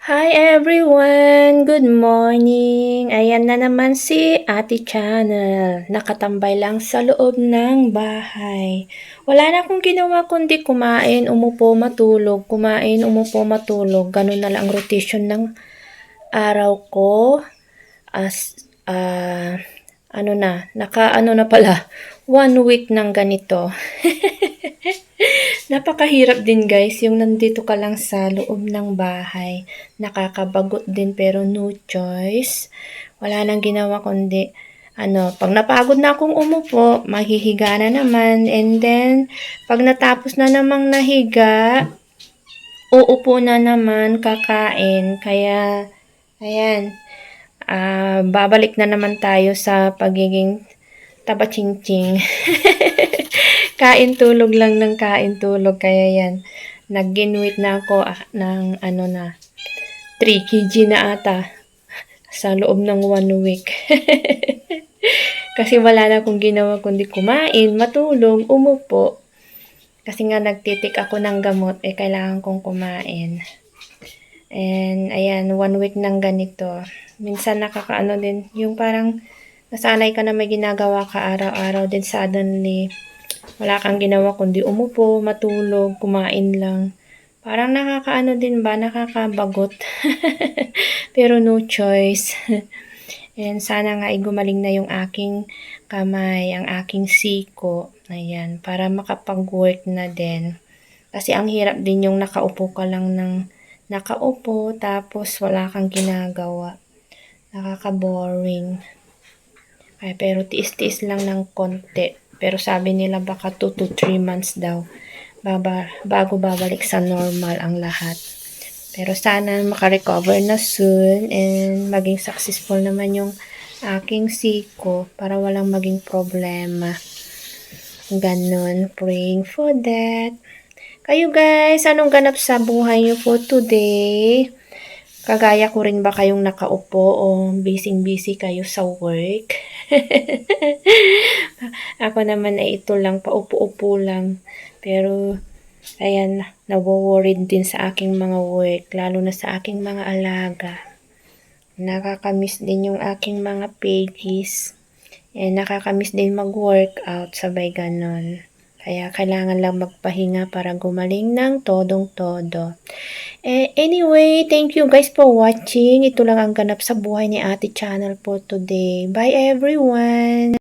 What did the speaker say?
Hi everyone! Good morning! Ayan na naman si Ate Channel. Nakatambay lang sa loob ng bahay. Wala na akong ginawa kundi kumain, umupo, matulog. Kumain, umupo, matulog. Ganun na lang ang rotation ng araw ko. As, ano na pala, 1 week ng ganito. Napakahirap din guys, yung nandito ka lang sa loob ng bahay. Nakakabagot din pero no choice. Wala nang ginawa kundi, pag napagod na akong umupo, mahihiga na naman. And then, pag natapos na namang nahiga, uupo na naman, kakain. Kaya, ayan, babalik na naman tayo sa pagiging taba-ching-ching. Kain tulog lang ng kain tulog. Kaya yan, nag-gain weight na ako ng 3 kg na ata sa loob ng 1 week. Kasi wala na akong ginawa kundi kumain, matulog, umupo. Kasi nga nagtitik ako ng gamot, kailangan kong kumain. And ayan, 1 week nang ganito. Minsan nakakaano din, yung parang nasanay ka na may ginagawa ka araw-araw, din suddenly wala kang ginawa kundi umupo, matulog, kumain lang. Parang nakakaano din ba, nakakabagot. Pero no choice. And sana nga gumaling na yung aking kamay, ang aking siko. Ayan, para makapag-work na din. Kasi ang hirap din yung nakaupo ka lang ng nakaupo, tapos wala kang ginagawa. Nakaka-boring. Ay, pero tiis-tiis lang ng konti. Pero sabi nila baka 2 to 3 months daw bago babalik sa normal ang lahat. Pero sana makarecover na soon and maging successful naman yung aking siko para walang maging problema. Ganon. Praying for that. Kayo guys, anong ganap sa buhay niyo po today? Kagaya ko rin ba kayong nakaupo o busy kayo sa work? Ako naman ay ito lang, paupo-upo lang. Pero, ayan, nawo-worried din sa aking mga work, lalo na sa aking mga alaga. Nakakamiss din yung aking mga pages. Nakakamiss din mag-workout, sabay ganon. Kaya kailangan lang magpahinga para gumaling ng todong-todo. Anyway, thank you guys for watching. Ito lang ang ganap sa buhay ni Ate Channel po today. Bye everyone!